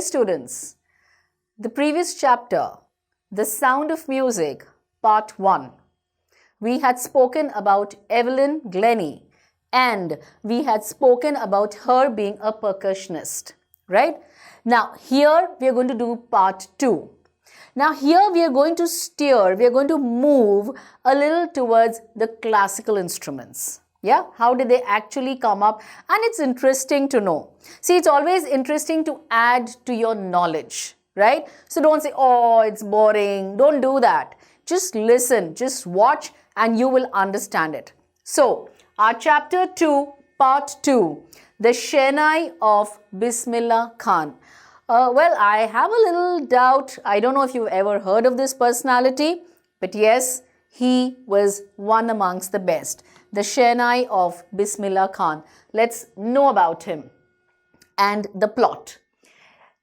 students, the previous chapter, The Sound of Music, Part 1. We had spoken about Evelyn Glennie and we had spoken about her being a percussionist, right? Now, here we are going to do Part 2. Now, here we are going to move a little towards the classical instruments. Yeah, how did they actually come up? And it's interesting to know. See, it's always interesting to add to your knowledge, right? So don't say, oh, it's boring. Don't do that. Just listen, just watch, and you will understand it. So, our chapter 2, part 2, the Shehnai of Bismillah Khan. Well, I have a little doubt. I don't know if you've ever heard of this personality, but yes, he was one amongst the best. The Shehnai of Bismillah Khan. Let's know about him and the plot.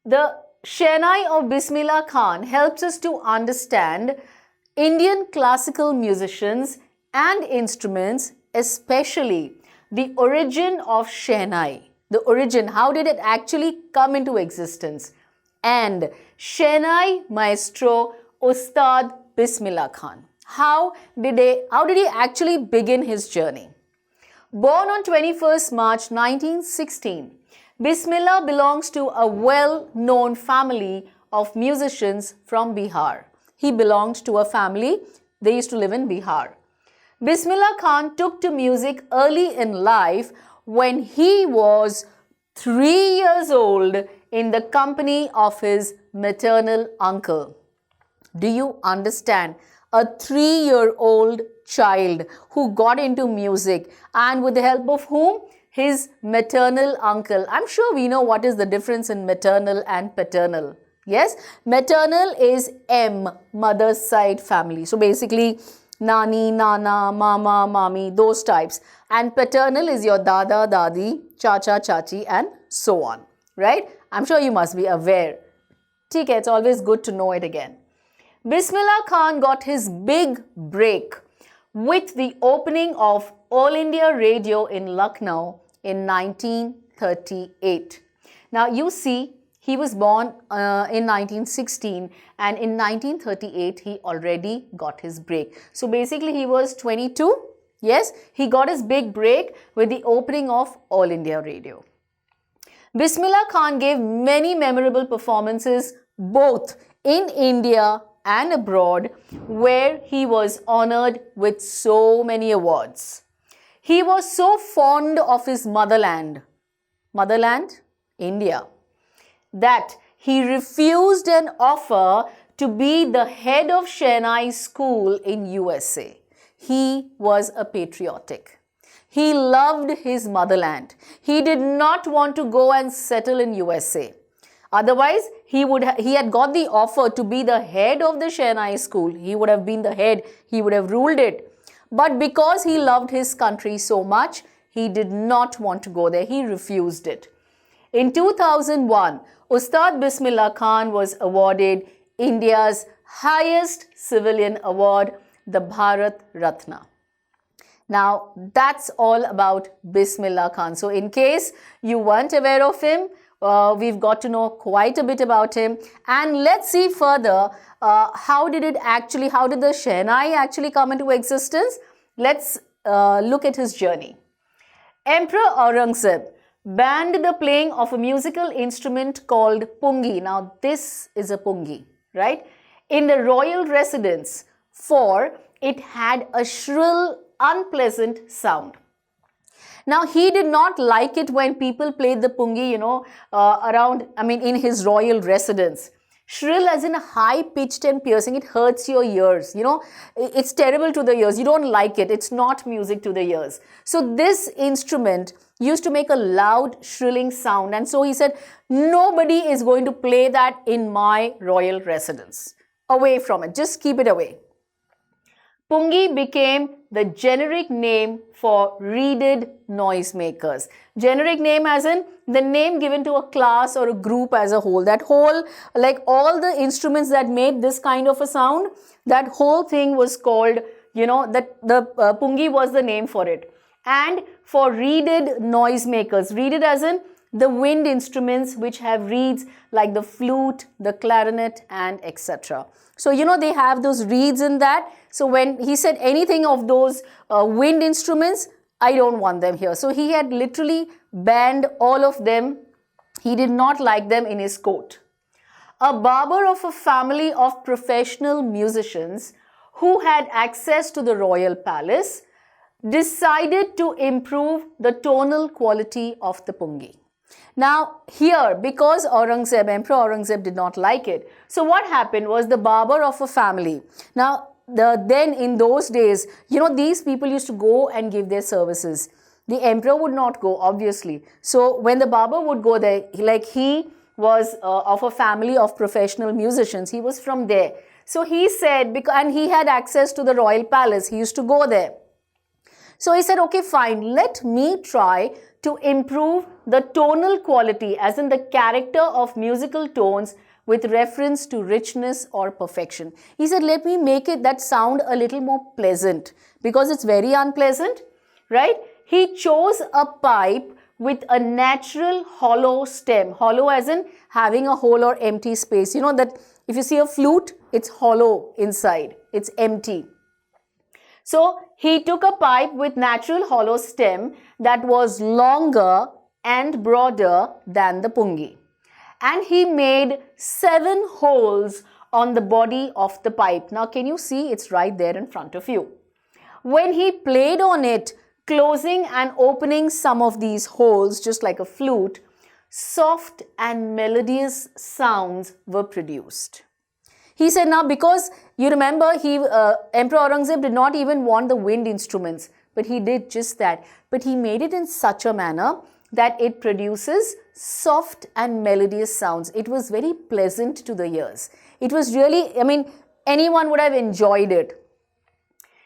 The Shehnai of Bismillah Khan helps us to understand Indian classical musicians and instruments, especially the origin of Shehnai. The origin, how did it actually come into existence? And Shehnai maestro Ustad Bismillah Khan. How did he actually begin his journey? Born on 21st March 1916, Bismillah belongs to a well-known family of musicians from Bihar. He belonged to a family, they used to live in Bihar. Bismillah Khan took to music early in life when he was 3 years old in the company of his maternal uncle. Do you understand? A 3-year-old child who got into music, and with the help of whom? His maternal uncle. I'm sure we know what is the difference in maternal and paternal. Yes, maternal is M, mother's side family. So basically, nani, nana, mama, mami, those types. And paternal is your dada, dadi, chacha, chachi, and so on. Right? I'm sure you must be aware. Okay, it's always good to know it again. Bismillah Khan got his big break with the opening of All India Radio in Lucknow in 1938. Now you see, he was born in 1916 and in 1938 he already got his break. So basically he was 22. Yes, he got his big break with the opening of All India Radio. Bismillah Khan gave many memorable performances both in India and abroad, where he was honored with so many awards. He was so fond of his motherland, India, that he refused an offer to be the head of Shehnai school in USA. He was a patriotic. He loved his motherland. He did not want to go and settle in USA. Otherwise, he had got the offer to be the head of the Shehnai school. He would have been the head. He would have ruled it. But because he loved his country so much, he did not want to go there. He refused it. In 2001, Ustad Bismillah Khan was awarded India's highest civilian award, the Bharat Ratna. Now, that's all about Bismillah Khan. So, in case you weren't aware of him, we've got to know quite a bit about him. And let's see further, how did the Shehnai actually come into existence? Let's look at his journey. Emperor Aurangzeb banned the playing of a musical instrument called pungi. Now, this is a pungi, right? In the royal residence, for it had a shrill, unpleasant sound. Now, he did not like it when people played the pungi, in his royal residence. Shrill as in high-pitched and piercing, it hurts your ears, it's terrible to the ears. You don't like it. It's not music to the ears. So, this instrument used to make a loud, shrilling sound. And so, he said, nobody is going to play that in my royal residence. Away from it. Just keep it away. Pungi became the generic name for reeded noisemakers. Generic name as in the name given to a class or a group as a whole. That whole, like all the instruments that made this kind of a sound, that whole thing was called, pungi was the name for it. And for reeded noisemakers, reeded as in the wind instruments which have reeds like the flute, the clarinet, and etc. So, they have those reeds in that. So, when he said anything of those wind instruments, I don't want them here. So, he had literally banned all of them. He did not like them in his court. A barber of a family of professional musicians who had access to the royal palace decided to improve the tonal quality of the pungi. Now here, because Emperor Aurangzeb did not like it, so what happened was the barber of a family. Now then in those days, these people used to go and give their services. The emperor would not go, obviously. So when the barber would go there, he was of a family of professional musicians. He was from there. So he said, and he had access to the royal palace. He used to go there. So he said, okay, fine, let me try to improve the tonal quality, as in the character of musical tones with reference to richness or perfection. He said, let me make it that sound a little more pleasant, because it's very unpleasant, right? He chose a pipe with a natural hollow stem. Hollow as in having a hole or empty space. You know that if you see a flute, it's hollow inside, it's empty. So he took a pipe with natural hollow stem that was longer and broader than the pungi. And he made 7 holes on the body of the pipe. Now can you see? It's right there in front of you. When he played on it, closing and opening some of these holes, just like a flute, soft and melodious sounds were produced. He said, now because you remember, Emperor Aurangzeb did not even want the wind instruments, but he did just that. But he made it in such a manner that it produces soft and melodious sounds. It was very pleasant to the ears. It was really, anyone would have enjoyed it.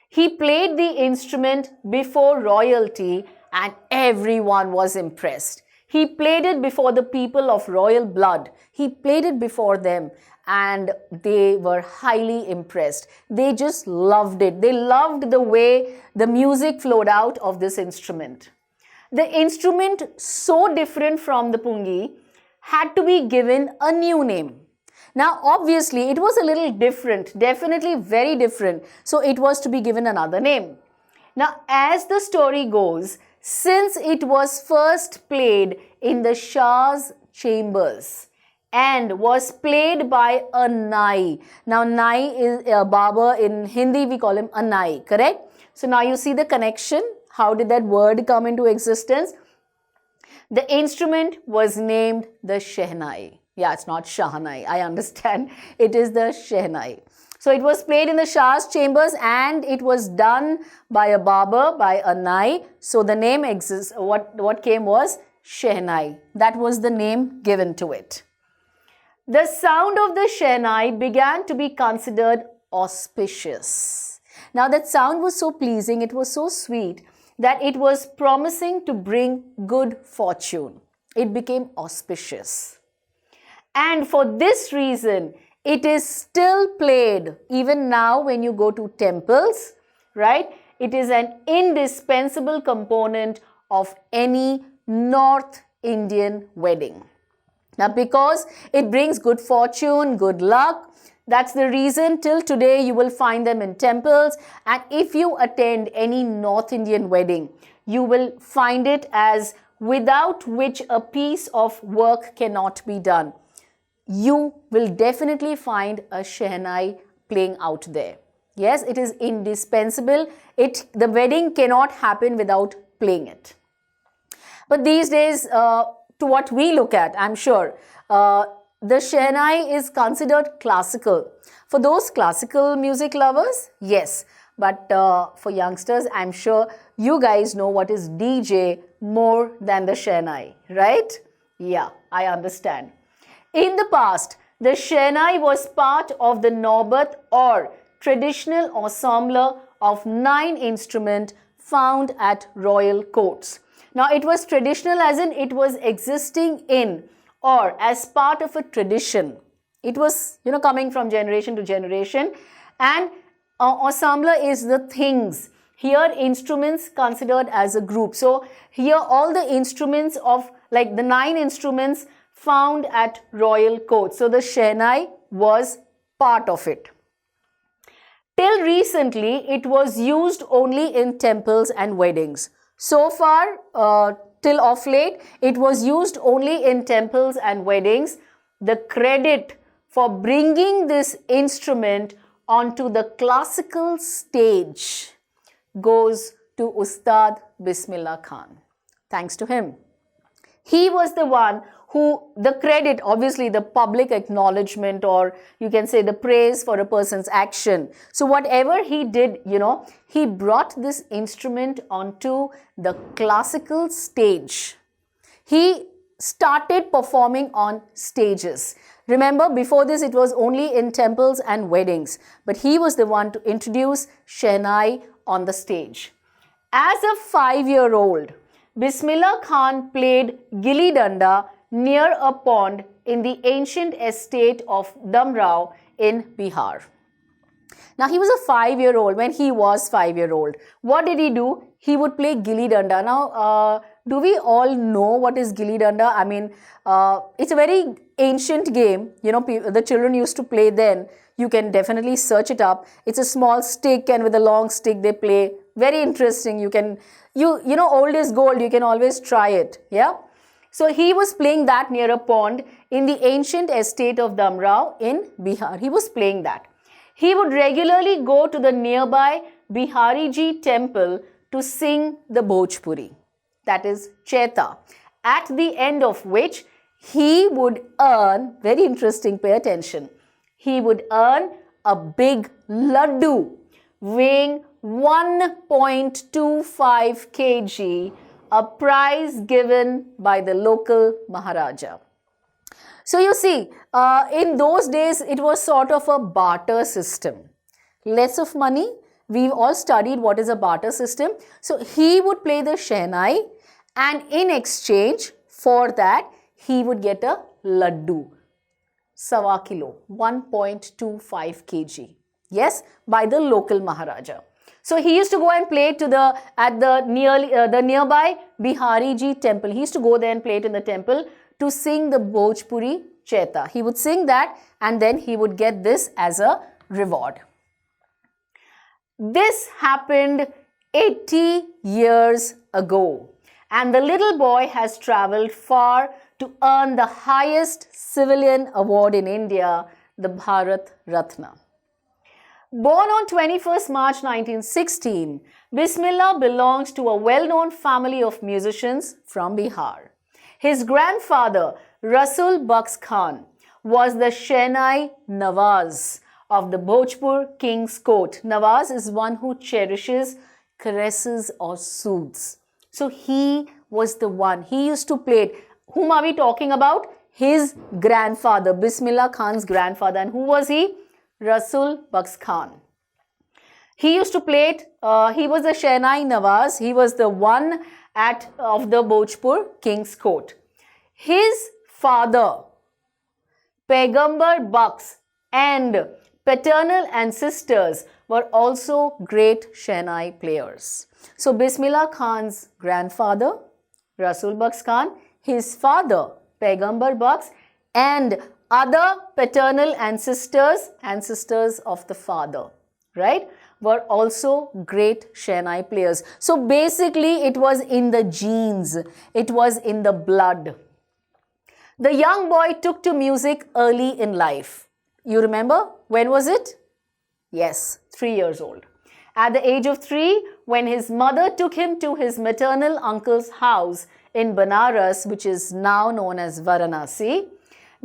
He played the instrument before royalty and everyone was impressed. He played it before the people of royal blood. He played it before them and they were highly impressed. They just loved it. They loved the way the music flowed out of this instrument. The instrument, so different from the pungi, had to be given a new name. Now, obviously, it was a little different, definitely very different. So, it was to be given another name. Now, as the story goes, since it was first played in the Shah's chambers and was played by a nai. Now, nai is a barber. In Hindi, we call him a nai, correct? So, now you see the connection. How did that word come into existence? The instrument was named the Shehnai. Yeah, it's not Shahnai. I understand. It is the Shehnai. So it was played in the Shah's chambers and it was done by a barber, by a nai. So the name exists. What came was Shehnai. That was the name given to it. The sound of the Shehnai began to be considered auspicious. Now that sound was so pleasing, it was so sweet that it was promising to bring good fortune. It became auspicious. And for this reason, it is still played even now when you go to temples, right? It is an indispensable component of any North Indian wedding. Now, because it brings good fortune, good luck, that's the reason till today you will find them in temples. And if you attend any North Indian wedding, you will find it as without which a piece of work cannot be done. You will definitely find a Shehnai playing out there. Yes, it is indispensable. The wedding cannot happen without playing it. But these days, to what we look at, I'm sure, the Shehnai is considered classical. For those classical music lovers, yes. But for youngsters, I'm sure you guys know what is DJ more than the Shehnai, right? Yeah, I understand. In the past, the Shehnai was part of the Naubat or traditional ensemble of 9 instruments found at royal courts. Now, it was traditional as in it was existing in or as part of a tradition. It was, coming from generation to generation. And ensemble is the things. Here, instruments considered as a group. So, here all the instruments of like the 9 instruments found at royal court. So the shehnai was part of it. Till recently, it was used only in temples and weddings. So far, till of late, it was used only in temples and weddings. The credit for bringing this instrument onto the classical stage goes to Ustad Bismillah Khan. Thanks to him. He was the one who, the credit, obviously the public acknowledgement, or you can say the praise for a person's action. So whatever he did, he brought this instrument onto the classical stage. He started performing on stages. Remember, before this it was only in temples and weddings, but he was the one to introduce shehnai on the stage. As a 5-year-old, Bismillah Khan played gilli danda near a pond in the ancient estate of Damrao in Bihar. Now, he was a 5-year-old when he was 5-year-old. What did he do? He would play gilli danda. Now, do we all know what is gilli danda? I mean, it's a very ancient game. The children used to play then. You can definitely search it up. It's a small stick, and with a long stick they play. Very interesting. Old is gold. You can always try it. Yeah. So he was playing that near a pond in the ancient estate of Damrao in Bihar. He was playing that. He would regularly go to the nearby Bihariji temple to sing the Bhojpuri, that is Chaita, at the end of which he would earn, very interesting, pay attention, he would earn a big laddu weighing 1.25 kg, a prize given by the local Maharaja. So you see, in those days, it was sort of a barter system. Less of money. We've all studied what is a barter system. So he would play the shehnai, and in exchange for that, he would get a laddu, sawa kilo, 1.25 kg. Yes, by the local Maharaja. So he used to go and play at the nearby Bihariji temple. He used to go there and play it in the temple to sing the Bhojpuri Chaita. He would sing that, and then he would get this as a reward. This happened 80 years ago, and the little boy has travelled far to earn the highest civilian award in India, the Bharat Ratna. Born on 21st March 1916, Bismillah belongs to a well-known family of musicians from Bihar. His grandfather, Rasul Baks Khan, was the shehnai Nawaz of the Bhojpur King's Court. Nawaz is one who cherishes, caresses or soothes. So he was the one. He used to play it. Whom are we talking about? His grandfather, Bismillah Khan's grandfather. And who was he? Rasul Baks Khan. He used to play it. He was the shehnai Nawaz. He was the one of the Bhojpur King's Court. His father, Paigambar Baks, and paternal ancestors were also great shehnai players. So Bismillah Khan's grandfather, Rasul Baks Khan, his father, Paigambar Baks, and other paternal ancestors of the father, right, were also great shehnai players. So basically it was in the genes, it was in the blood. The young boy took to music early in life. You remember, when was it? Yes, 3 years old. At the age of 3, when his mother took him to his maternal uncle's house in Banaras, which is now known as Varanasi,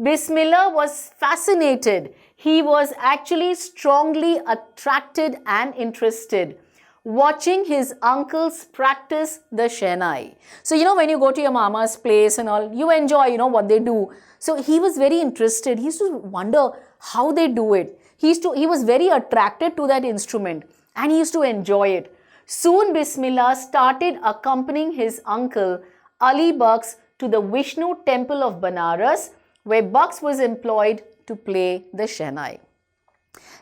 Bismillah was fascinated. He was actually strongly attracted and interested watching his uncles practice the shehnai. So, when you go to your mama's place and all, you enjoy, what they do. So, he was very interested. He used to wonder how they do it. He was very attracted to that instrument, and he used to enjoy it. Soon, Bismillah started accompanying his uncle Ali Baks to the Vishnu temple of Banaras, where Baks was employed to play the shehnai.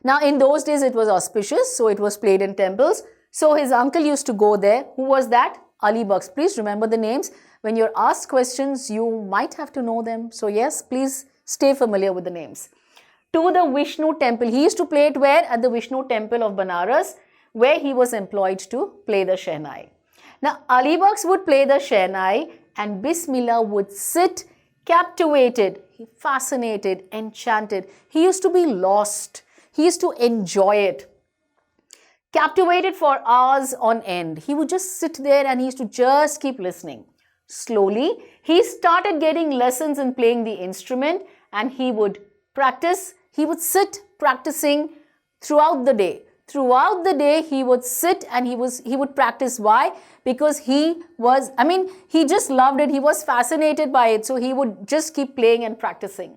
Now, in those days, it was auspicious, so it was played in temples. So his uncle used to go there. Who was that? Ali Baks. Please remember the names. when you're asked questions, you might have to know them. So yes, please stay familiar with the names. To the Vishnu temple. He used to play it where? At the Vishnu temple of Banaras, where he was employed to play the Shehnai. Now, Ali Bakhsh would play the Shehnai and Bismillah would sit captivated, fascinated, enchanted. He used to be lost. He used to enjoy it. Captivated for hours on end. He would just sit there and he used to just keep listening. Slowly, he started getting lessons in playing the instrument and he would practice. He would sit practicing throughout the day. Throughout the day, he would sit and he would practice. Why? Because he just loved it. He was fascinated by it. So he would just keep playing and practicing.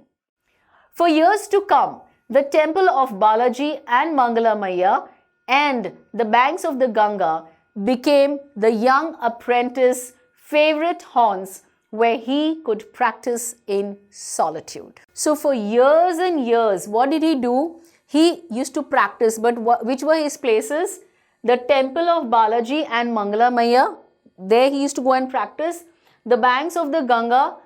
For years to come, the temple of Balaji and Mangala Maya and the banks of the Ganga became the young apprentice favorite haunts where he could practice in solitude. So for years and years, what did he do? He used to practice, but which were his places? The temple of Balaji and Mangala Maya, there he used to go and practice. The banks of the Ganga,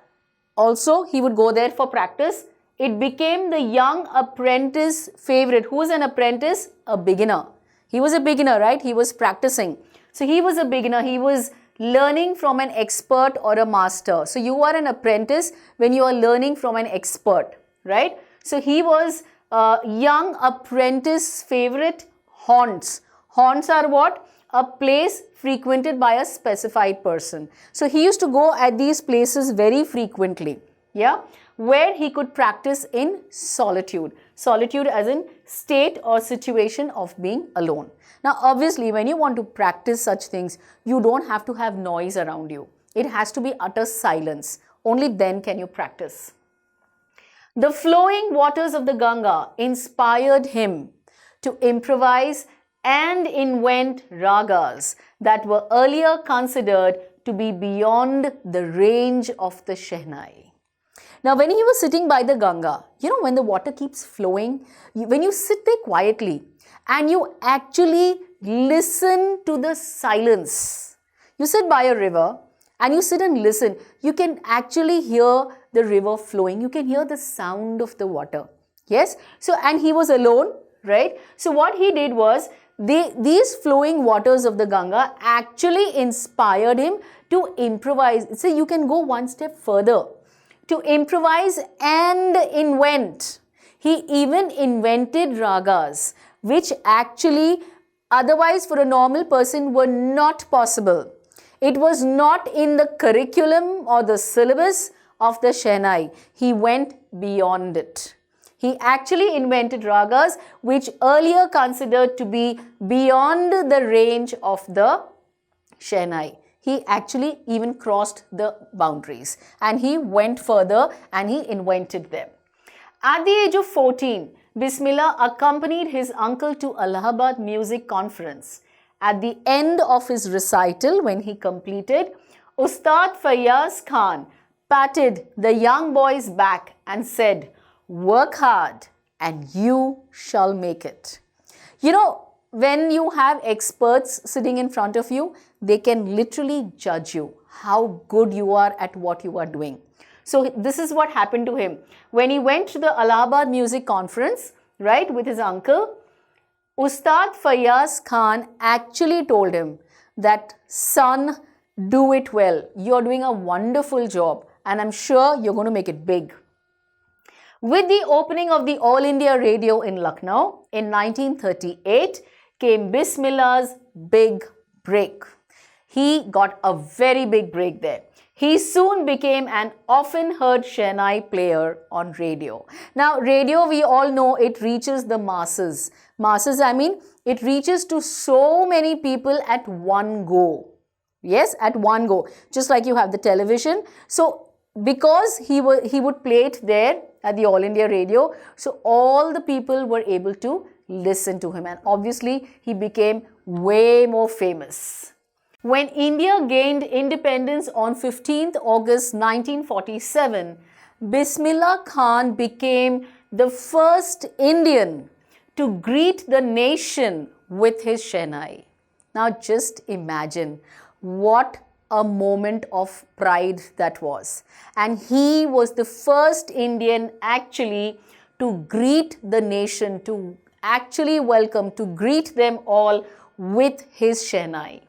also he would go there for practice. It became the young apprentice favorite. Who was an apprentice? A beginner. He was a beginner, right? He was practicing. So he was a beginner. He was learning from an expert or a master. So you are an apprentice when you are learning from an expert, right? So he was a young apprentice favorite haunts. Haunts are what? A place frequented by a specified person. So he used to go at these places very frequently, yeah, where he could practice in solitude. Solitude as in state or situation of being alone. Now, obviously, when you want to practice such things, you don't have to have noise around you. It has to be utter silence. Only then can you practice. The flowing waters of the Ganga inspired him to improvise and invent ragas that were earlier considered to be beyond the range of the Shehnai. Now, when he was sitting by the Ganga, when the water keeps flowing, when you sit there quietly and you actually listen to the silence. You sit by a river and you sit and listen. You can actually hear the river flowing. You can hear the sound of the water. Yes? So, and he was alone, right? So, what he did was, these flowing waters of the Ganga actually inspired him to improvise. So, you can go one step further. To improvise and invent. He even invented ragas, which actually otherwise for a normal person were not possible. It was not in the curriculum or the syllabus of the Shehnai. He went beyond it. He actually invented ragas which earlier considered to be beyond the range of the Shehnai. He actually even crossed the boundaries and he went further and he invented them. At the age of 14, Bismillah accompanied his uncle to Allahabad Music Conference. At the end of his recital, when he completed, Ustad Fayyaz Khan patted the young boy's back and said, "Work hard and you shall make it." When you have experts sitting in front of you, they can literally judge you how good you are at what you are doing. So this is what happened to him. When he went to the Allahabad Music Conference, right, with his uncle, Ustad Fayyaz Khan actually told him that, "Son, do it well. You're doing a wonderful job and I'm sure you're going to make it big." With the opening of the All India Radio in Lucknow in 1938 came Bismillah's big break. He got a very big break there. He soon became an often heard Shehnai player on radio. Now, radio, we all know it reaches the masses. Masses, it reaches to so many people at one go. Yes, at one go. Just like you have the television. So, because he would play it there at the All India Radio, so all the people were able to listen to him and obviously he became way more famous. When India gained independence on 15th August 1947, Bismillah Khan became the first Indian to greet the nation with his Shehnai. Now just imagine what a moment of pride that was. And he was the first Indian actually to greet the nation, to actually welcome, to greet them all with his Shehnai.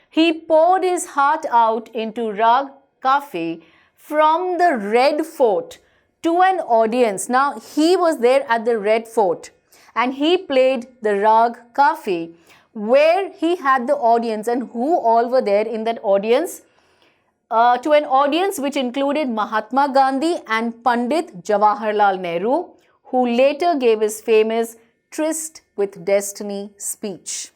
He poured his heart out into Rag Kafi from the Red Fort to an audience. Now, he was there at the Red Fort and he played the Rag Kafi, where he had the audience, and who all were there in that audience? To an audience which included Mahatma Gandhi and Pandit Jawaharlal Nehru, who later gave his famous Tryst with Destiny speech.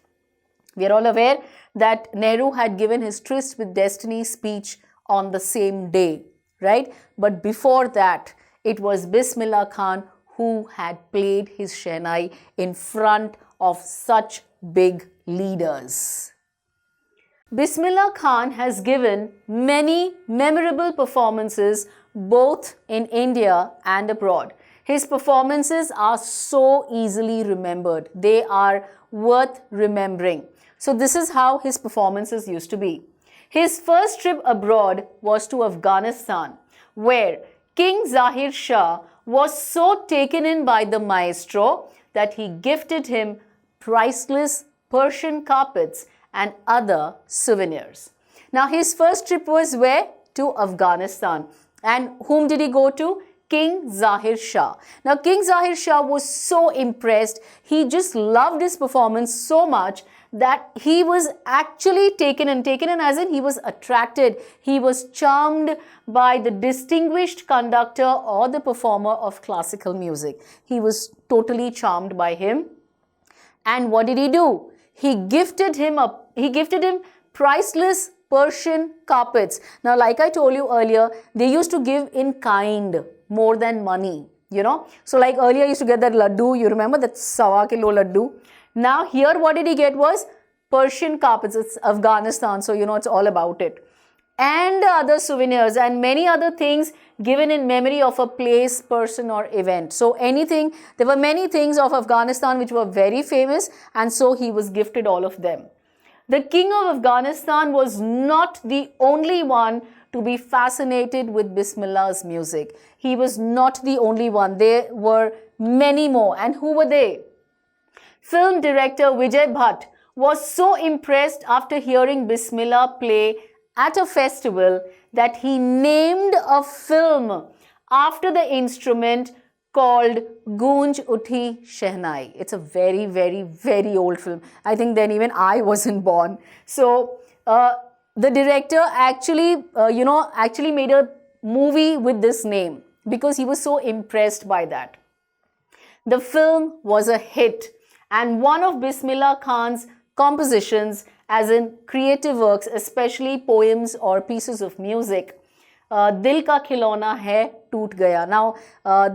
We are all aware that Nehru had given his Tryst with Destiny speech on the same day, right? But before that, it was Bismillah Khan who had played his Shehnai in front of such big leaders. Bismillah Khan has given many memorable performances both in India and abroad. His performances are so easily remembered. They are worth remembering. So this is how his performances used to be. His first trip abroad was to Afghanistan, where King Zahir Shah was so taken in by the maestro that he gifted him priceless Persian carpets and other souvenirs. Now, his first trip was where? To Afghanistan. And whom did he go to? King Zahir Shah. Now, King Zahir Shah was so impressed. He just loved his performance so much that he was actually taken in as in he was attracted. He was charmed by the distinguished conductor or the performer of classical music. He was totally charmed by him. And what did he do? He gifted him priceless Persian carpets. Now, like I told you earlier, they used to give in kind more than money, you know. So, like earlier, I used to get that laddu. You remember that sawa kilo laddu? Now, here what did he get was Persian carpets. It's Afghanistan, so you know it's all about it. And other souvenirs and many other things given in memory of a place, person or event. So anything, there were many things of Afghanistan which were very famous, and so he was gifted all of them. The king of Afghanistan was not the only one to be fascinated with Bismillah's music. He was not the only one. There were many more. And who were they? Film director Vijay Bhatt was so impressed after hearing Bismillah play at a festival that he named a film after the instrument called Goonj Uthi Shehnai. It's a very, very, very old film. I think then even I wasn't born. So the director actually made a movie with this name because he was so impressed by that. The film was a hit, and one of Bismillah Khan's compositions, as in creative works, especially poems or pieces of music, Dil Ka Khilona Hai Toot Gaya. Now,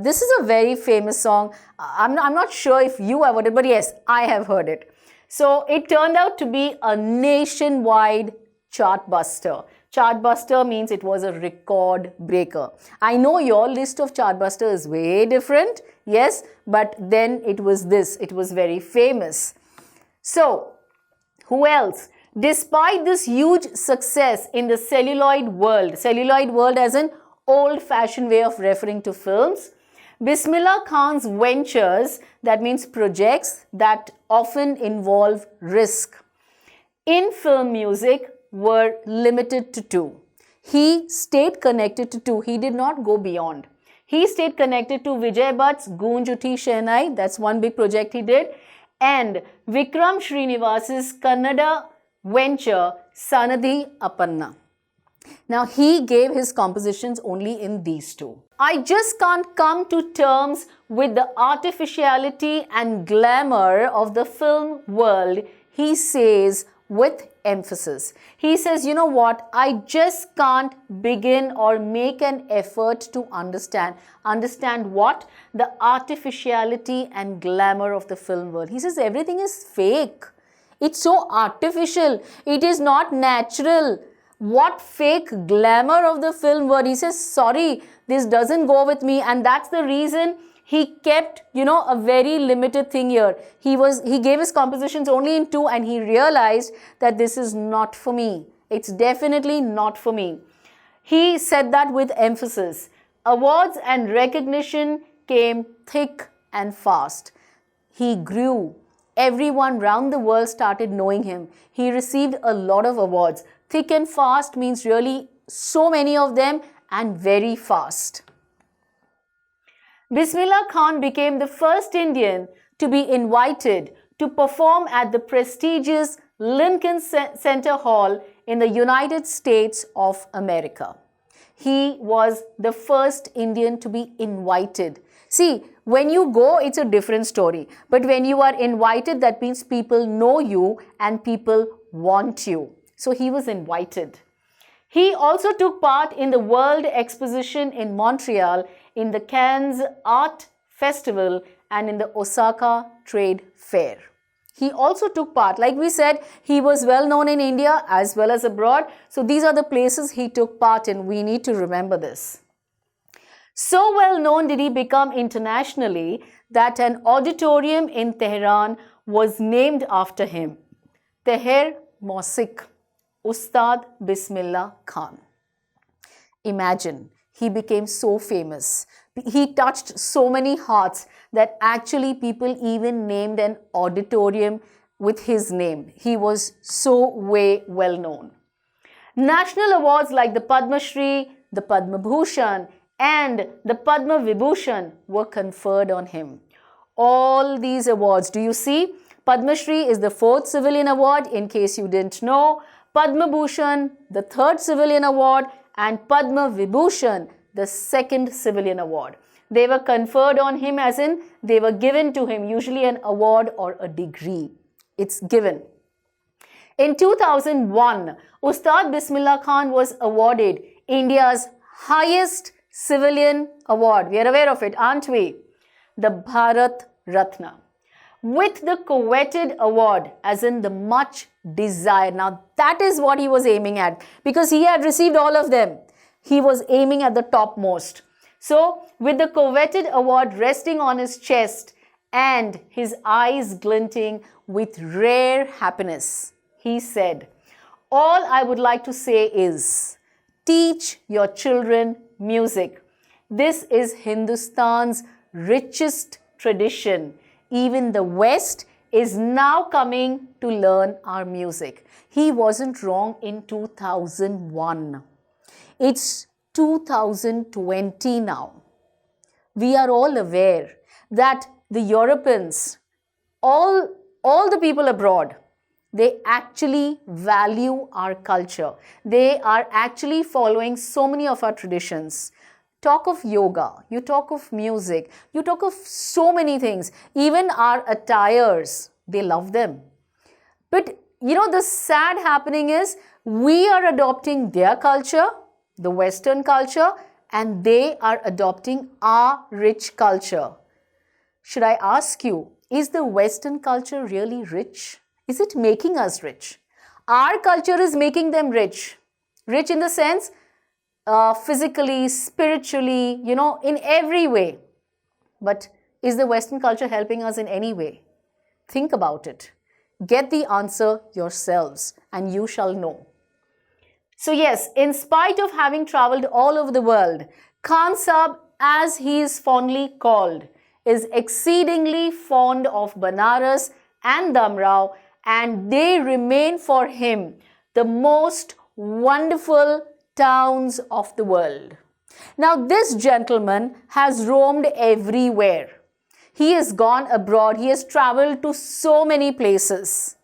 this is a very famous song. I'm not sure if you have heard it, but yes, I have heard it. So, it turned out to be a nationwide chart buster. Chart buster means it was a record breaker. I know your list of chart buster is way different, yes, but then it was this. It was very famous. So, who else? Despite this huge success in the celluloid world as an old-fashioned way of referring to films, Bismillah Khan's ventures, that means projects that often involve risk, in film music were limited to two. He stayed connected to two. He did not go beyond. He stayed connected to Vijay Bhatt's Goonj Uthi Shehnai. That's one big project he did. And Vikram Srinivas's Kannada venture, Sanadhi Apanna. Now, he gave his compositions only in these two. I just can't come to terms with the artificiality and glamour of the film world, he says with emphasis. He says, you know what, I just can't begin or make an effort to understand. Understand what? The artificiality and glamour of the film world. He says everything is fake. It's so artificial. It is not natural. What fake glamour of the film world? He says, sorry, this doesn't go with me. And that's the reason he kept, a very limited thing here. He gave his compositions only in two, and he realized that this is not for me. It's definitely not for me. He said that with emphasis. Awards and recognition came thick and fast. He grew. Everyone round the world started knowing him. He received a lot of awards. Thick and fast means really so many of them and very fast. Bismillah Khan became the first Indian to be invited to perform at the prestigious Lincoln Center Hall in the United States of America. He was the first Indian to be invited. See, when you go, it's a different story. But when you are invited, that means people know you and people want you. So he was invited. He also took part in the World Exposition in Montreal, in the Cannes Art Festival, and in the Osaka Trade Fair. He also took part. Like we said, he was well known in India as well as abroad. So these are the places he took part in. We need to remember this. So well known did he become internationally that an auditorium in Tehran was named after him. Teher Mosik, Ustad Bismillah Khan. Imagine, he became so famous. He touched so many hearts that actually people even named an auditorium with his name. He was so way well known. National awards like the Padma Shri, the Padma Bhushan, and the Padma Vibhushan were conferred on him. All these awards, do you see? Padma Shri is the 4th civilian award, in case you didn't know. Padma Bhushan, the 3rd civilian award, and Padma Vibhushan, the 2nd civilian award. They were conferred on him, as in they were given to him, usually an award or a degree. It's given. In 2001, Ustad Bismillah Khan was awarded India's highest civilian award. We are aware of it, aren't we? The Bharat Ratna. With the coveted award, as in the much desired. Now that is what he was aiming at, because he had received all of them. He was aiming at the topmost. So with the coveted award resting on his chest and his eyes glinting with rare happiness, he said, "All I would like to say is, teach your children music. This is Hindustan's richest tradition. Even the West is now coming to learn our music." He wasn't wrong in 2001. It's 2020 now. We are all aware that the Europeans, all the people abroad, they actually value our culture. They are actually following so many of our traditions. Talk of yoga, you talk of music, you talk of so many things. Even our attires, they love them. But the sad happening is we are adopting their culture, the Western culture, and they are adopting our rich culture. Should I ask you, is the Western culture really rich? Is it making us rich? Our culture is making them rich. Rich in the sense, physically, spiritually, in every way. But is the Western culture helping us in any way? Think about it. Get the answer yourselves and you shall know. So yes, in spite of having traveled all over the world, Khan Sahib, as he is fondly called, is exceedingly fond of Banaras and Damrao, and they remain for him the most wonderful towns of the world. Now this gentleman has roamed everywhere. He has gone abroad. He has traveled to so many places.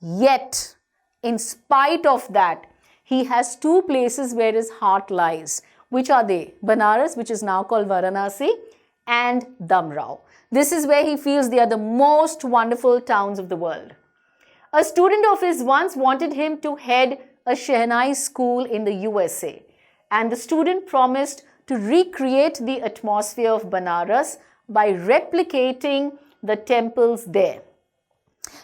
Yet, in spite of that, he has 2 places where his heart lies. Which are they? Banaras, which is now called Varanasi, and Damrao. This is where he feels they are the most wonderful towns of the world. A student of his once wanted him to head a Shehnai school in the USA, and the student promised to recreate the atmosphere of Banaras by replicating the temples there.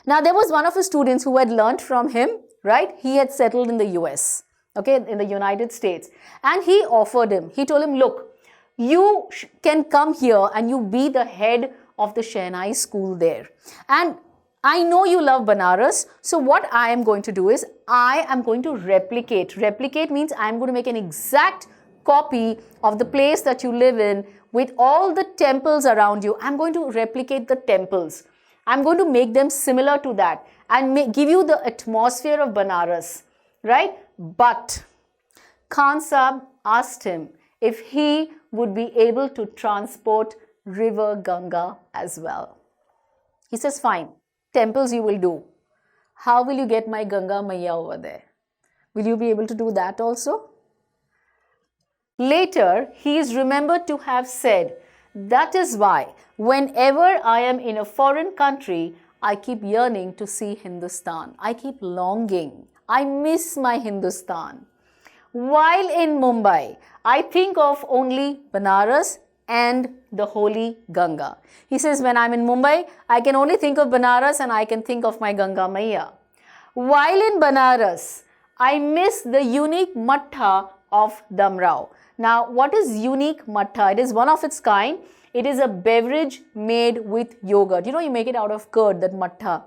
Now there was one of his students who had learnt from him, right? He had settled in the US, okay, in the United States, and he offered him, he told him, look, you can come here and you be the head of the Shehnai school there. And I know you love Banaras, so what I am going to do is I am going to replicate. Replicate means I am going to make an exact copy of the place that you live in with all the temples around you. I'm going to replicate the temples. I'm going to make them similar to that and give you the atmosphere of Banaras, right? But Khan Sahib asked him if he would be able to transport river Ganga as well. He says, fine, temples you will do. How will you get my Ganga Maiya over there? Will you be able to do that also? Later, he is remembered to have said, that is why whenever I am in a foreign country, I keep yearning to see Hindustan. I keep longing. I miss my Hindustan. While in Mumbai, I think of only Banaras and the holy Ganga. He says, when I'm in Mumbai, I can only think of Banaras and I can think of my Ganga Maiya. While in Banaras, I miss the unique mattha of Damrao. Now, what is unique mattha? It is one of its kind. It is a beverage made with yogurt. You know, you make it out of curd, that mattha.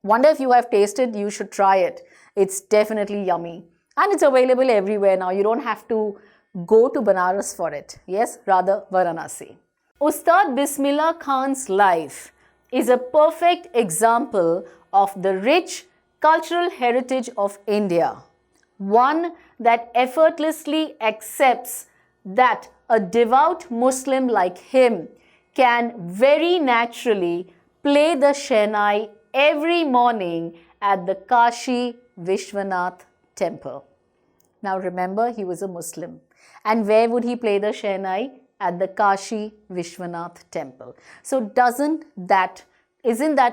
Wonder if you have tasted, you should try it. It's definitely yummy. And it's available everywhere now. You don't have to go to Banaras for it. Yes, rather Varanasi. Ustad Bismillah Khan's life is a perfect example of the rich cultural heritage of India. One that effortlessly accepts that a devout Muslim like him can very naturally play the Shehnai every morning at the Kashi Vishwanath temple. Now remember, he was a Muslim. And where would he play the Shehnai? At the Kashi Vishwanath temple. So isn't that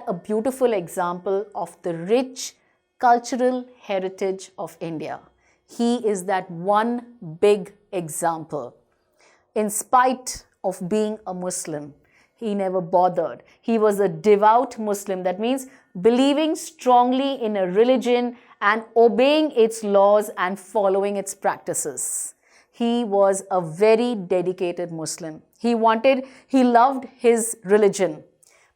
a beautiful example of the rich cultural heritage of India? He is that one big example. In spite of being a Muslim, he never bothered. He was a devout Muslim. That means believing strongly in a religion and obeying its laws and following its practices. He was a very dedicated Muslim. He loved his religion.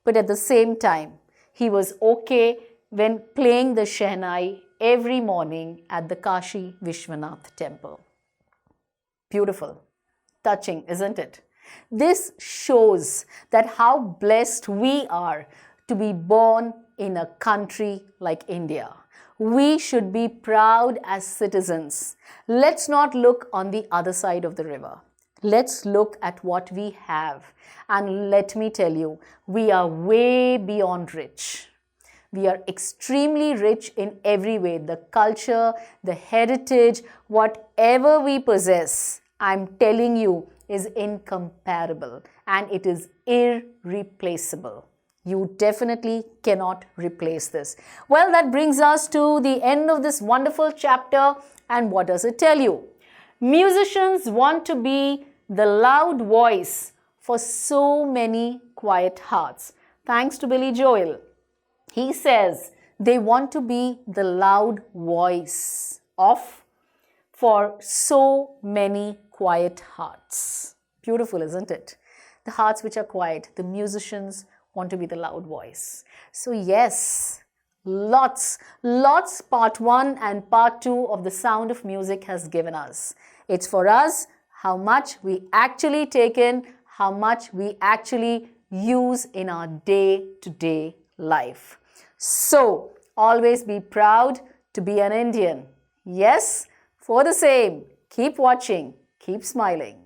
But at the same time, he was okay when playing the Shehnai every morning at the Kashi Vishwanath temple. Beautiful. Touching, isn't it? This shows that how blessed we are to be born in a country like India. We should be proud as citizens. Let's not look on the other side of the river. Let's look at what we have. And let me tell you, we are way beyond rich. We are extremely rich in every way. The culture, the heritage, whatever we possess, I'm telling you, is incomparable and it is irreplaceable. You definitely cannot replace this. Well, that brings us to the end of this wonderful chapter. And what does it tell you? Musicians want to be the loud voice for so many quiet hearts. Thanks to Billy Joel. He says they want to be the loud voice for so many quiet hearts. Beautiful, isn't it? The hearts which are quiet, the musicians want to be the loud voice. So yes, lots part 1 and part 2 of the Sound of Music has given us. It's for us how much we actually take in, how much we actually use in our day-to-day life. So always be proud to be an Indian. Yes, for the same, keep watching, keep smiling.